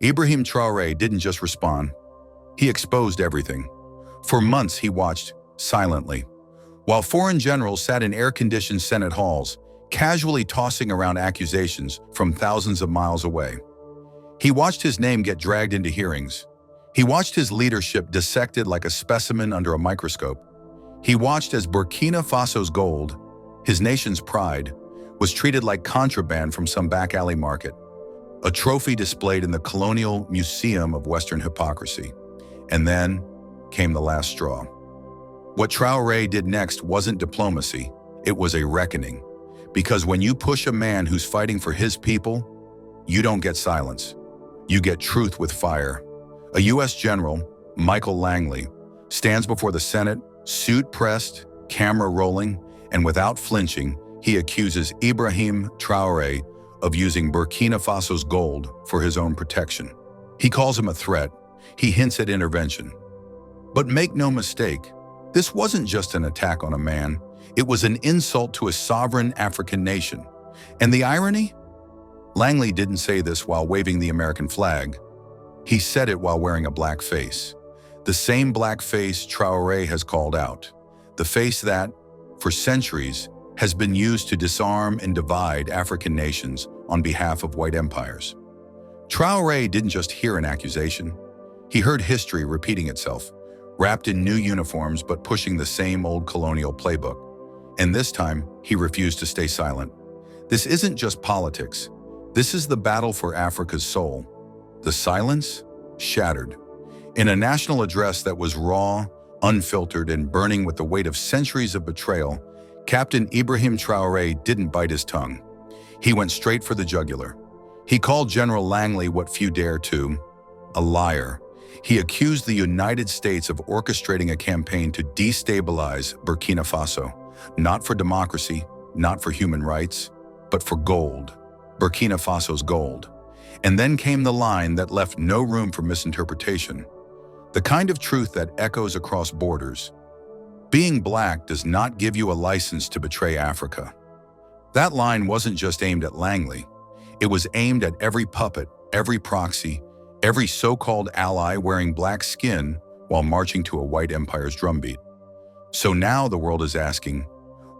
Ibrahim Traore didn't just respond, he exposed everything. For months he watched, silently, while foreign generals sat in air-conditioned Senate halls, casually tossing around accusations from thousands of miles away. He watched his name get dragged into hearings. He watched his leadership dissected like a specimen under a microscope. He watched as Burkina Faso's gold, his nation's pride, was treated like contraband from some back alley market, a trophy displayed in the colonial museum of Western hypocrisy. And then came the last straw. What Traore did next wasn't diplomacy, it was a reckoning. Because when you push a man who's fighting for his people, you don't get silence. You get truth with fire. A U.S. general, Michael Langley, stands before the Senate, suit pressed, camera rolling, and without flinching, he accuses Ibrahim Traore of using Burkina Faso's gold for his own protection. He calls him a threat. He hints at intervention. But make no mistake, this wasn't just an attack on a man. It was an insult to a sovereign African nation. And the irony? Langley didn't say this while waving the American flag. He said it while wearing a black face. The same black face Traore has called out. The face that, for centuries, has been used to disarm and divide African nations on behalf of white empires. Traore didn't just hear an accusation. He heard history repeating itself, wrapped in new uniforms but pushing the same old colonial playbook. And this time, he refused to stay silent. This isn't just politics. This is the battle for Africa's soul. The silence shattered. In a national address that was raw, unfiltered, and burning with the weight of centuries of betrayal, Captain Ibrahim Traore didn't bite his tongue. He went straight for the jugular. He called General Langley what few dare to, a liar. He accused the United States of orchestrating a campaign to destabilize Burkina Faso, not for democracy, not for human rights, but for gold, Burkina Faso's gold. And then came the line that left no room for misinterpretation, the kind of truth that echoes across borders. Being black does not give you a license to betray Africa. That line wasn't just aimed at Langley. It was aimed at every puppet, every proxy, every so-called ally wearing black skin while marching to a white empire's drumbeat. So now the world is asking,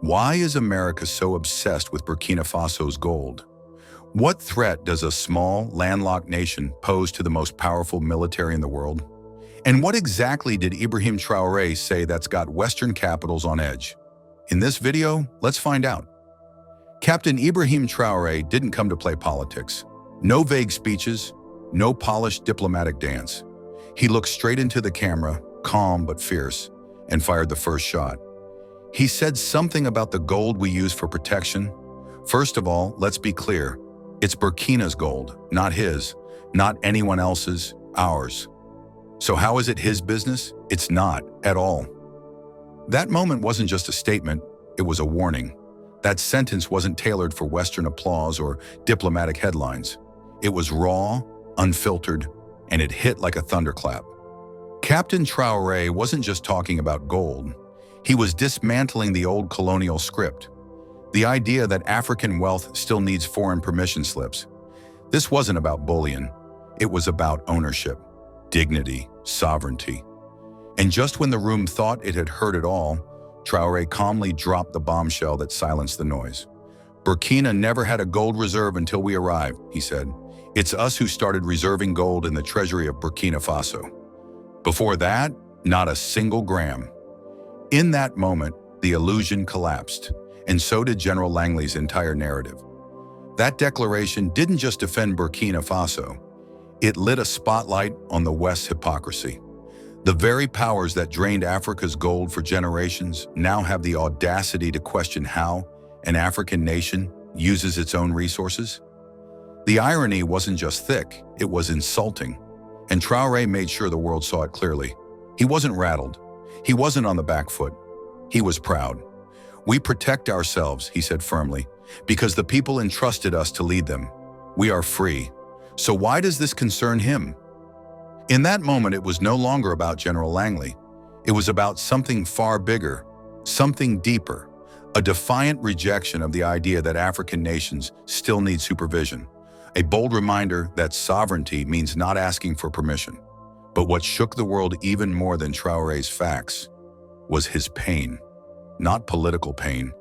why is America so obsessed with Burkina Faso's gold? What threat does a small, landlocked nation pose to the most powerful military in the world? And what exactly did Ibrahim Traore say that's got Western capitals on edge? In this video, let's find out. Captain Ibrahim Traore didn't come to play politics. No vague speeches, no polished diplomatic dance. He looked straight into the camera, calm but fierce, and fired the first shot. He said something about the gold we use for protection. First of all, let's be clear. It's Burkina's gold, not his, not anyone else's, ours. So how is it his business? It's not, at all. That moment wasn't just a statement, it was a warning. That sentence wasn't tailored for Western applause or diplomatic headlines. It was raw, unfiltered, and it hit like a thunderclap. Captain Traore wasn't just talking about gold. He was dismantling the old colonial script. The idea that African wealth still needs foreign permission slips. This wasn't about bullion. It was about ownership, dignity, sovereignty. And just when the room thought it had heard it all, Traore calmly dropped the bombshell that silenced the noise. Burkina never had a gold reserve until we arrived, he said. It's us who started reserving gold in the treasury of Burkina Faso. Before that, not a single gram. In that moment, the illusion collapsed, and so did General Langley's entire narrative. That declaration didn't just defend Burkina Faso. It lit a spotlight on the West's hypocrisy. The very powers that drained Africa's gold for generations now have the audacity to question how an African nation uses its own resources. The irony wasn't just thick, it was insulting. And Traore made sure the world saw it clearly. He wasn't rattled. He wasn't on the back foot. He was proud. We protect ourselves, he said firmly, because the people entrusted us to lead them. We are free. So why does this concern him? In that moment, it was no longer about General Langley. It was about something far bigger, something deeper, a defiant rejection of the idea that African nations still need supervision, a bold reminder that sovereignty means not asking for permission. But what shook the world even more than Traore's facts was his pain. Not political pain,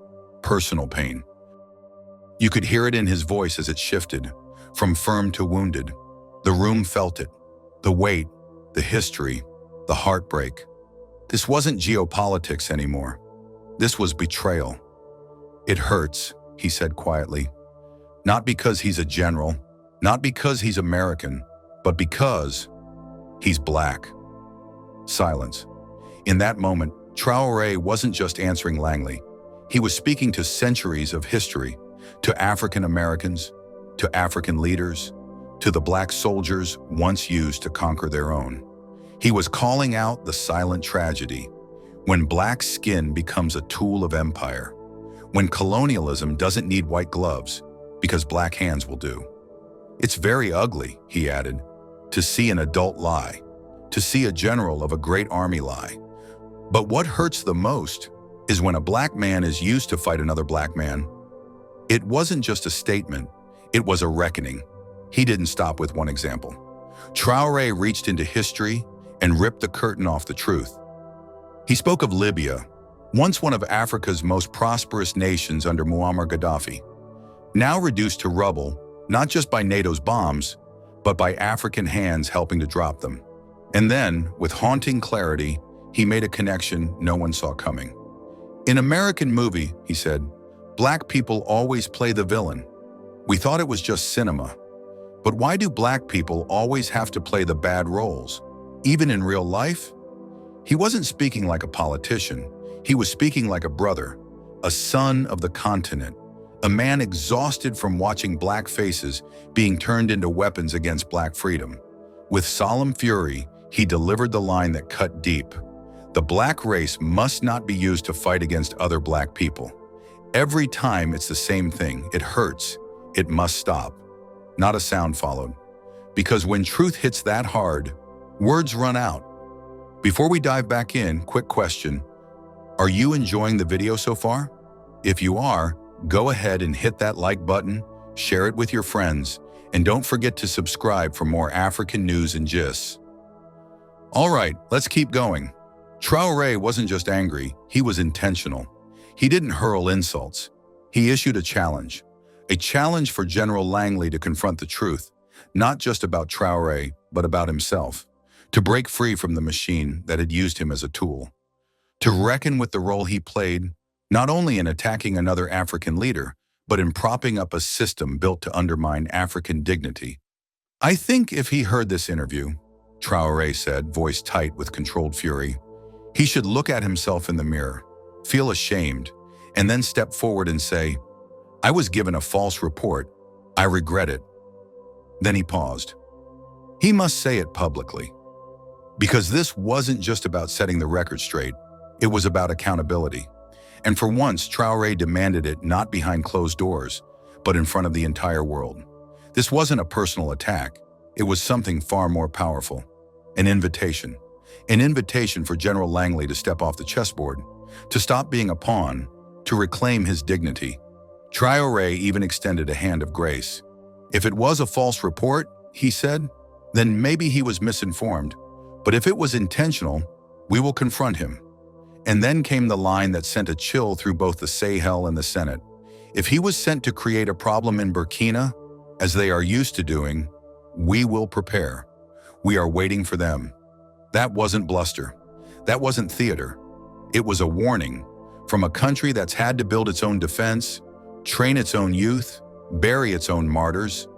personal pain. You could hear it in his voice as it shifted, from firm to wounded. The room felt it. The weight, the history, the heartbreak. This wasn't geopolitics anymore. This was betrayal. "It hurts," he said quietly. Not because he's a general, not because he's American, but because he's black. Silence. In that moment, Traore wasn't just answering Langley. He was speaking to centuries of history, to African Americans, to African leaders, to the black soldiers once used to conquer their own. He was calling out the silent tragedy, when black skin becomes a tool of empire, when colonialism doesn't need white gloves, because black hands will do. "It's very ugly," he added, "to see an adult lie, to see a general of a great army lie. But what hurts the most is when a black man is used to fight another black man." It wasn't just a statement, it was a reckoning. He didn't stop with one example. Traore reached into history and ripped the curtain off the truth. He spoke of Libya, once one of Africa's most prosperous nations under Muammar Gaddafi, now reduced to rubble, not just by NATO's bombs, but by African hands helping to drop them. And then, with haunting clarity, he made a connection no one saw coming. "In American movie," he said, "black people always play the villain. We thought it was just cinema. But why do black people always have to play the bad roles, even in real life?" He wasn't speaking like a politician. He was speaking like a brother, a son of the continent, a man exhausted from watching black faces being turned into weapons against black freedom. With solemn fury, he delivered the line that cut deep. The black race must not be used to fight against other black people. Every time it's the same thing. It hurts. It must stop. Not a sound followed. Because when truth hits that hard, words run out. Before we dive back in, quick question. Are you enjoying the video so far? If you are, go ahead and hit that like button, share it with your friends, and don't forget to subscribe for more African news and gists. All right, let's keep going. Traore wasn't just angry, he was intentional. He didn't hurl insults. He issued a challenge for General Langley to confront the truth, not just about Traore, but about himself, to break free from the machine that had used him as a tool, to reckon with the role he played, not only in attacking another African leader, but in propping up a system built to undermine African dignity. "I think if he heard this interview," Traore said, voice tight with controlled fury, "he should look at himself in the mirror, feel ashamed, and then step forward and say, 'I was given a false report. I regret it.'" Then he paused. He must say it publicly. Because this wasn't just about setting the record straight, it was about accountability. And for once, Traore demanded it not behind closed doors, but in front of the entire world. This wasn't a personal attack. It was something far more powerful. An invitation. An invitation for General Langley to step off the chessboard, to stop being a pawn, to reclaim his dignity. Traore even extended a hand of grace. "If it was a false report," he said, "then maybe he was misinformed. But if it was intentional, we will confront him." And then came the line that sent a chill through both the Sahel and the Senate. "If he was sent to create a problem in Burkina, as they are used to doing, we will prepare. We are waiting for them." That wasn't bluster. That wasn't theater. It was a warning from a country that's had to build its own defense, train its own youth, bury its own martyrs,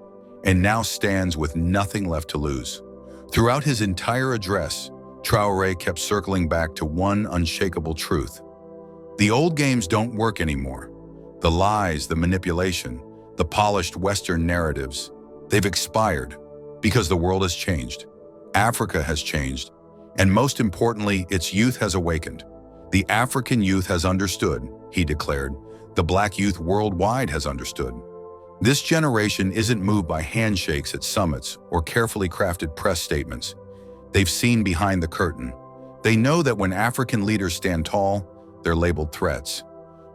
and now stands with nothing left to lose. Throughout his entire address, Traore kept circling back to one unshakable truth. The old games don't work anymore. The lies, the manipulation, the polished Western narratives, they've expired because the world has changed. Africa has changed. And most importantly, its youth has awakened. The African youth has understood, he declared. The black youth worldwide has understood. This generation isn't moved by handshakes at summits or carefully crafted press statements. They've seen behind the curtain. They know that when African leaders stand tall, they're labeled threats.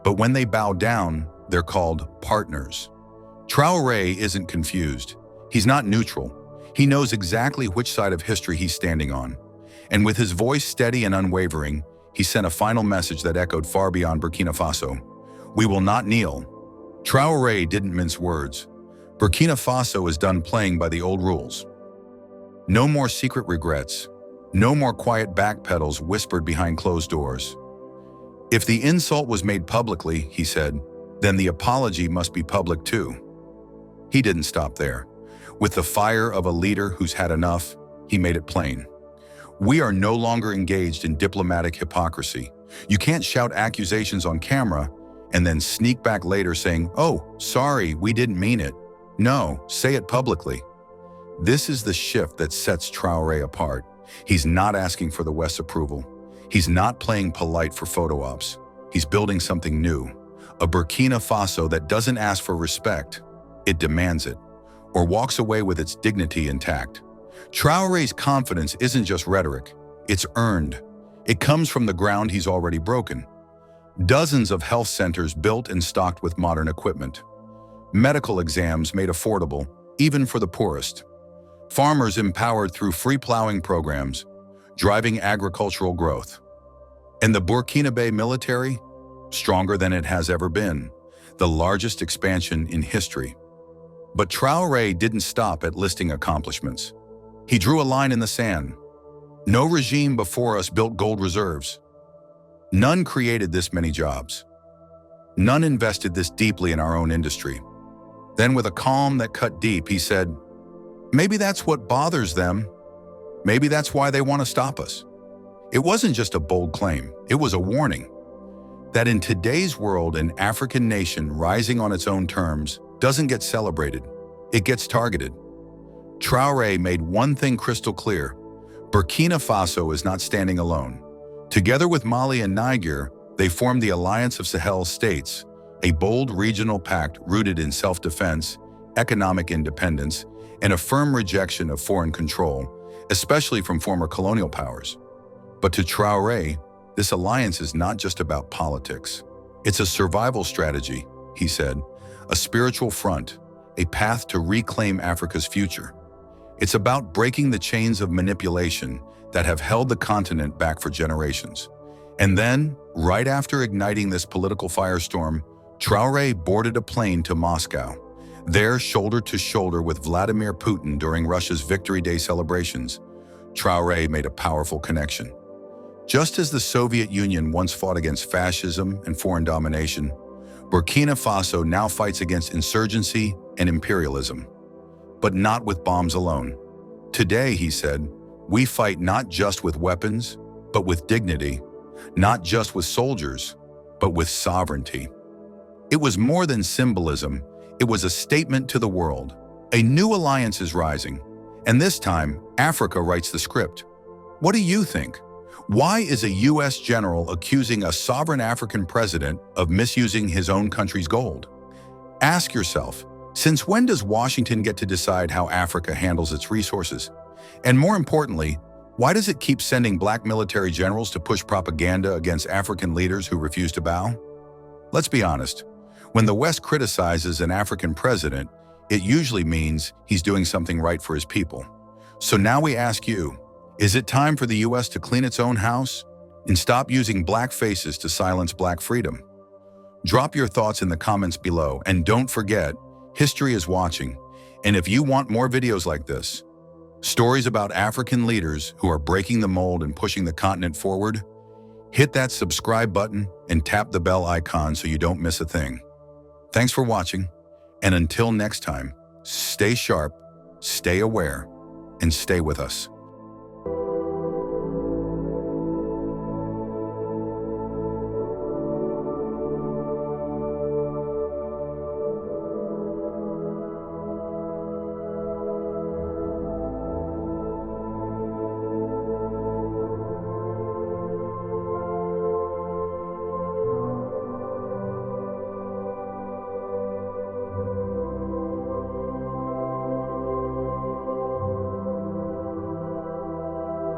But when they bow down, they're called partners. Traore isn't confused. He's not neutral. He knows exactly which side of history he's standing on. And with his voice steady and unwavering, he sent a final message that echoed far beyond Burkina Faso. We will not kneel. Traore didn't mince words. Burkina Faso is done playing by the old rules. No more secret regrets. No more quiet backpedals whispered behind closed doors. If the insult was made publicly, he said, then the apology must be public too. He didn't stop there. With the fire of a leader who's had enough, he made it plain. We are no longer engaged in diplomatic hypocrisy. You can't shout accusations on camera and then sneak back later saying, "Oh, sorry, we didn't mean it." No, say it publicly. This is the shift that sets Traore apart. He's not asking for the West's approval. He's not playing polite for photo ops. He's building something new. A Burkina Faso that doesn't ask for respect, it demands it, or walks away with its dignity intact. Traore's confidence isn't just rhetoric, it's earned. It comes from the ground he's already broken. Dozens of health centers built and stocked with modern equipment. Medical exams made affordable, even for the poorest. Farmers empowered through free plowing programs, driving agricultural growth. And the Burkinabe military? Stronger than it has ever been, the largest expansion in history. But Traore didn't stop at listing accomplishments. He drew a line in the sand. No regime before us built gold reserves. None created this many jobs. None invested this deeply in our own industry. Then with a calm that cut deep, he said, maybe that's what bothers them. Maybe that's why they want to stop us. It wasn't just a bold claim, it was a warning. That in today's world, an African nation rising on its own terms doesn't get celebrated, it gets targeted. Traore made one thing crystal clear: Burkina Faso is not standing alone. Together with Mali and Niger, they formed the Alliance of Sahel States, a bold regional pact rooted in self-defense, economic independence, and a firm rejection of foreign control, especially from former colonial powers. But to Traore, this alliance is not just about politics. It's a survival strategy, he said, a spiritual front, a path to reclaim Africa's future. It's about breaking the chains of manipulation that have held the continent back for generations. And then, right after igniting this political firestorm, Traore boarded a plane to Moscow. There, shoulder to shoulder with Vladimir Putin during Russia's Victory Day celebrations, Traore made a powerful connection. Just as the Soviet Union once fought against fascism and foreign domination, Burkina Faso now fights against insurgency and imperialism. But not with bombs alone. Today, he said, we fight not just with weapons, but with dignity, not just with soldiers, but with sovereignty. It was more than symbolism, it was a statement to the world. A new alliance is rising, and this time, Africa writes the script. What do you think? Why is a U.S. general accusing a sovereign African president of misusing his own country's gold? Ask yourself, since when does Washington get to decide how Africa handles its resources? And more importantly, why does it keep sending black military generals to push propaganda against African leaders who refuse to bow? Let's be honest, when the West criticizes an African president, it usually means he's doing something right for his people. So now we ask you, is it time for the U.S. to clean its own house and stop using black faces to silence black freedom? Drop your thoughts in the comments below, and don't forget, history is watching. And if you want more videos like this, stories about African leaders who are breaking the mold and pushing the continent forward, hit that subscribe button and tap the bell icon so you don't miss a thing. Thanks for watching, and until next time, stay sharp, stay aware, and stay with us.